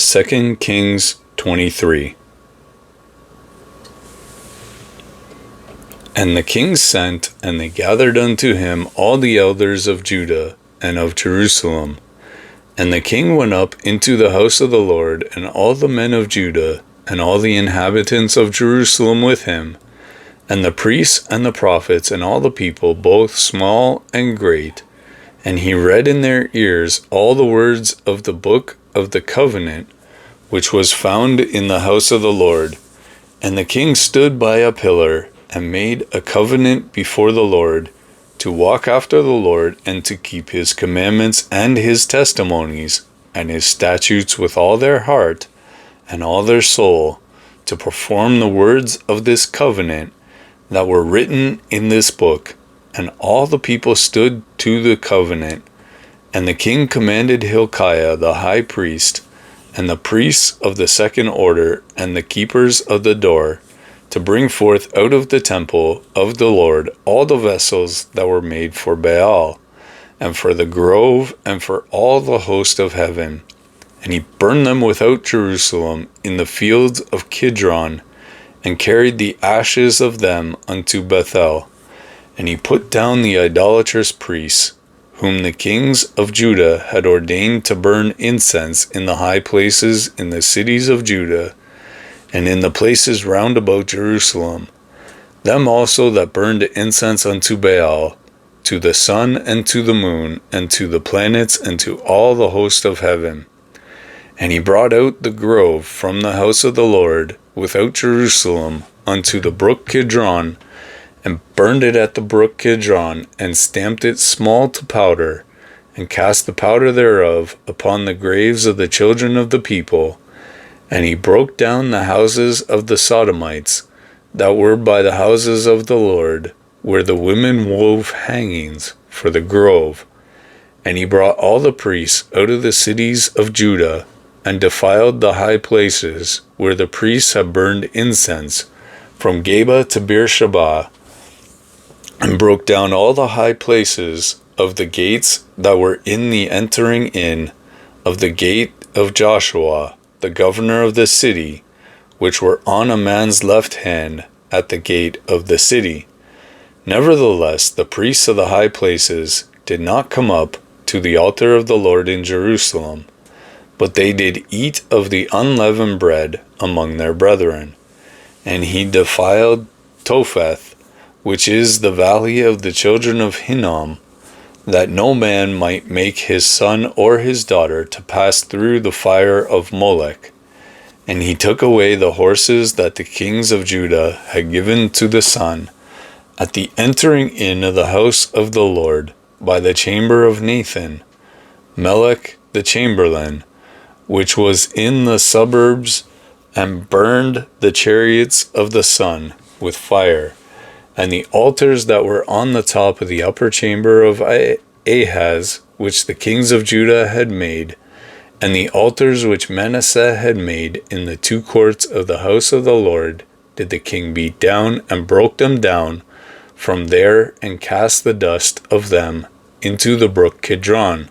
2 Kings 23. And the king sent, and they gathered unto him all the elders of Judah and of Jerusalem. And the king went up into the house of the Lord, and all the men of Judah, and all the inhabitants of Jerusalem with him, and the priests and the prophets, and all the people, both small and great. And he read in their ears all the words of the book of the covenant, which was found in the house of the Lord. And the king stood by a pillar, and made a covenant before the Lord, to walk after the Lord, and to keep his commandments and his testimonies, and his statutes with all their heart and all their soul, to perform the words of this covenant that were written in this book. And all the people stood to the covenant. And the king commanded Hilkiah the high priest, and the priests of the second order, and the keepers of the door, to bring forth out of the temple of the Lord all the vessels that were made for Baal, and for the grove, and for all the host of heaven. And he burned them without Jerusalem in the fields of Kidron, and carried the ashes of them unto Bethel. And he put down the idolatrous priests, whom the kings of Judah had ordained to burn incense in the high places in the cities of Judah, and in the places round about Jerusalem, them also that burned incense unto Baal, to the sun and to the moon, and to the planets, and to all the host of heaven. And he brought out the grove from the house of the Lord without Jerusalem unto the brook Kidron, and burned it at the brook Kidron, and stamped it small to powder, and cast the powder thereof upon the graves of the children of the people. And he broke down the houses of the Sodomites that were by the houses of the Lord, where the women wove hangings for the grove. And he brought all the priests out of the cities of Judah, and defiled the high places where the priests had burned incense, from Geba to Beersheba, and broke down all the high places of the gates that were in the entering in of the gate of Joshua, the governor of the city, which were on a man's left hand at the gate of the city. Nevertheless, the priests of the high places did not come up to the altar of the Lord in Jerusalem, but they did eat of the unleavened bread among their brethren. And he defiled Topheth, which is the valley of the children of Hinnom, that no man might make his son or his daughter to pass through the fire of Molech. And he took away the horses that the kings of Judah had given to the sun, at the entering in of the house of the Lord, by the chamber of Nathan, Melech the chamberlain, which was in the suburbs, and burned the chariots of the sun with fire, and the altars that were on the top of the upper chamber of Ahaz, which the kings of Judah had made, and the altars which Manasseh had made in the two courts of the house of the Lord, did the king beat down, and broke them down from there, and cast the dust of them into the brook Kidron.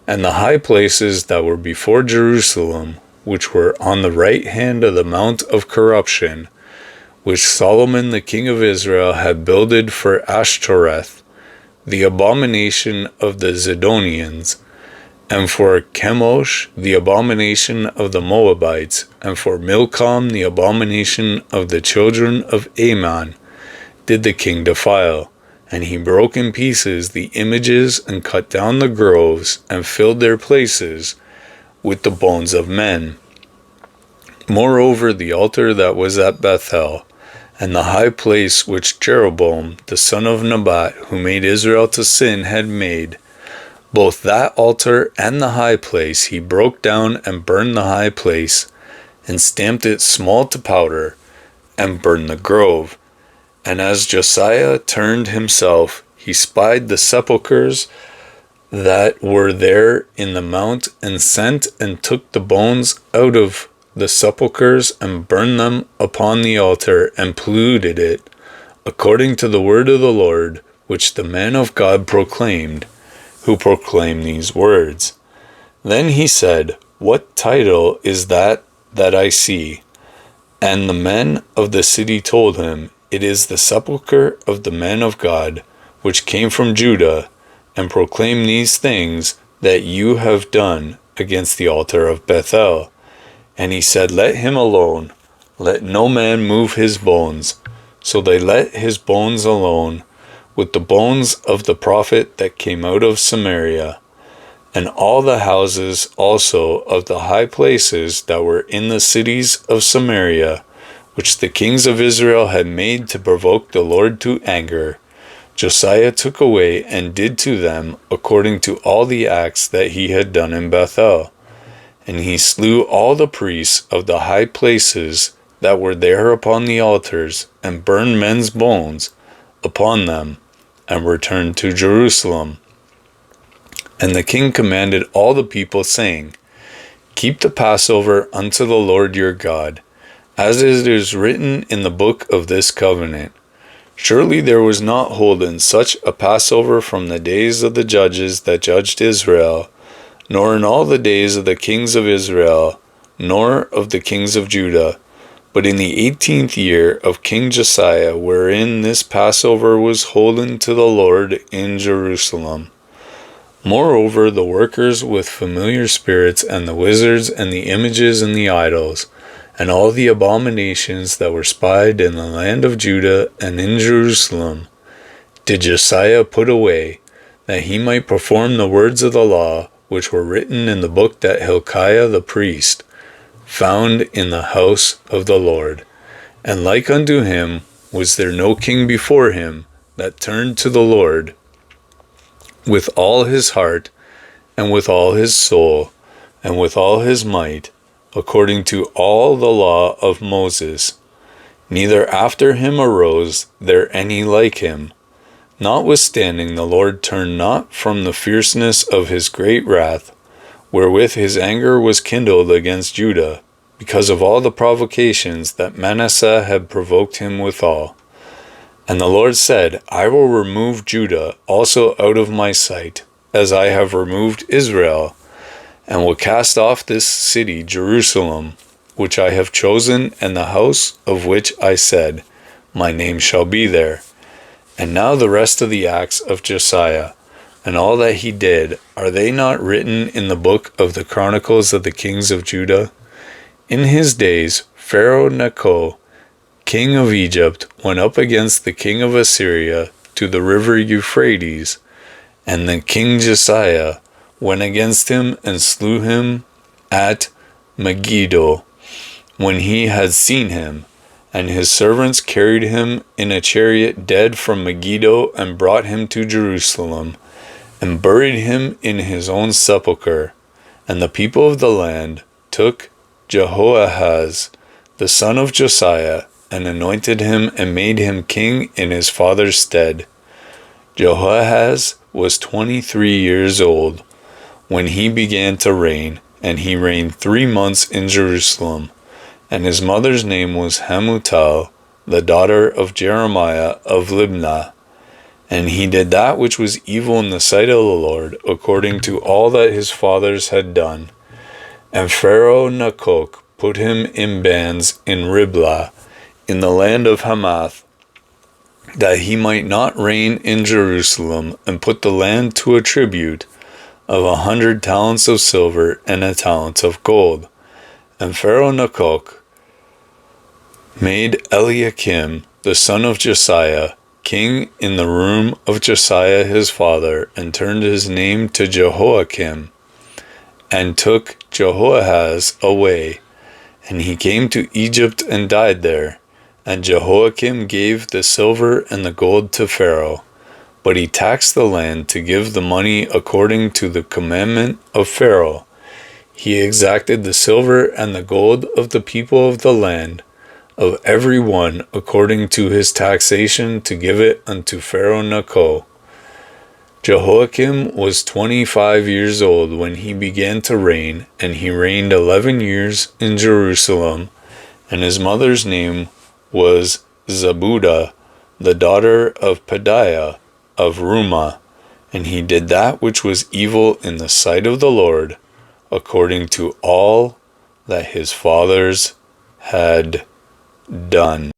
And the high places that were before Jerusalem, which were on the right hand of the mount of corruption, which Solomon the king of Israel had builded for Ashtoreth, the abomination of the Zidonians, and for Chemosh, the abomination of the Moabites, and for Milcom, the abomination of the children of Ammon, did the king defile. And he broke in pieces the images, and cut down the groves, and filled their places with the bones of men. Moreover, the altar that was at Bethel, and the high place which Jeroboam the son of Nebat, who made Israel to sin, had made, both that altar and the high place he broke down, and burned the high place, and stamped it small to powder, and burned the grove. And as Josiah turned himself, he spied the sepulchres that were there in the mount, and sent and took the bones out of the sepulchres, and burned them upon the altar, and polluted it, according to the word of the Lord, which the man of God proclaimed, who proclaimed these words. Then he said, "What title is that I see?" And the men of the city told him, "It is the sepulchre of the men of God, which came from Judah, and proclaim these things that you have done against the altar of Bethel." And he said, "Let him alone, let no man move his bones." So they let his bones alone, with the bones of the prophet that came out of Samaria. And all the houses also of the high places that were in the cities of Samaria, which the kings of Israel had made to provoke the Lord to anger, Josiah took away and did to them according to all the acts that he had done in Bethel. And he slew all the priests of the high places that were there upon the altars, and burned men's bones upon them, and returned to Jerusalem. And the king commanded all the people, saying, "Keep the Passover unto the Lord your God, as it is written in the book of this covenant. Surely there was not holden such a Passover from the days of the judges that judged Israel, nor in all the days of the kings of Israel, nor of the kings of Judah, but in the 18th year of King Josiah, wherein this Passover was holden to the Lord in Jerusalem. Moreover, the workers with familiar spirits, and the wizards, and the images, and the idols, and all the abominations that were spied in the land of Judah and in Jerusalem, did Josiah put away, that he might perform the words of the law, which were written in the book that Hilkiah the priest found in the house of the Lord. And like unto him was there no king before him that turned to the Lord with all his heart, and with all his soul, and with all his might, according to all the law of Moses. Neither after him arose there any like him. Notwithstanding, the Lord turned not from the fierceness of his great wrath, wherewith his anger was kindled against Judah, because of all the provocations that Manasseh had provoked him withal. And the Lord said, I will remove Judah also out of my sight, as I have removed Israel, and will cast off this city Jerusalem, which I have chosen, and the house of which I said, My name shall be there. And now the rest of the acts of Josiah, and all that he did, are they not written in the book of the Chronicles of the kings of Judah? In his days, Pharaoh Necho, king of Egypt, went up against the king of Assyria to the river Euphrates, and the king Josiah went against him and slew him at Megiddo, when he had seen him. And his servants carried him in a chariot dead from Megiddo, and brought him to Jerusalem, and buried him in his own sepulchre. And the people of the land took Jehoahaz, the son of Josiah, and anointed him, and made him king in his father's stead. Jehoahaz was 23 years old when he began to reign, and he reigned 3 months in Jerusalem. And his mother's name was Hamutal, the daughter of Jeremiah of Libnah. And he did that which was evil in the sight of the Lord, according to all that his fathers had done. And Pharaoh Necho put him in bands in Riblah, in the land of Hamath, that he might not reign in Jerusalem, and put the land to a tribute of 100 talents of silver and a talent of gold. And Pharaoh Necho made Eliakim, the son of Josiah, king in the room of Josiah his father, and turned his name to Jehoiakim, and took Jehoahaz away. And he came to Egypt and died there. And Jehoiakim gave the silver and the gold to Pharaoh, but he taxed the land to give the money according to the commandment of Pharaoh. He exacted the silver and the gold of the people of the land, of every one according to his taxation, to give it unto Pharaoh Necho. Jehoiakim was 25 years old when he began to reign, and he reigned 11 years in Jerusalem. And his mother's name was Zebudah, the daughter of Pedaiah of Rumah. And he did that which was evil in the sight of the Lord, according to all that his fathers had done.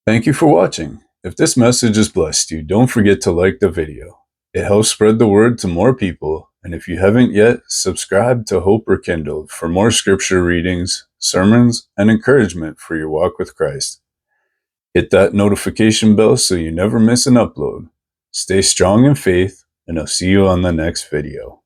Thank you for watching. If this message has blessed you, don't forget to like the video. It helps spread the word to more people, and if you haven't yet, subscribe to Hope Rekindled for more scripture readings, sermons, and encouragement for your walk with Christ. Hit that notification bell so you never miss an upload. Stay strong in faith, and I'll see you on the next video.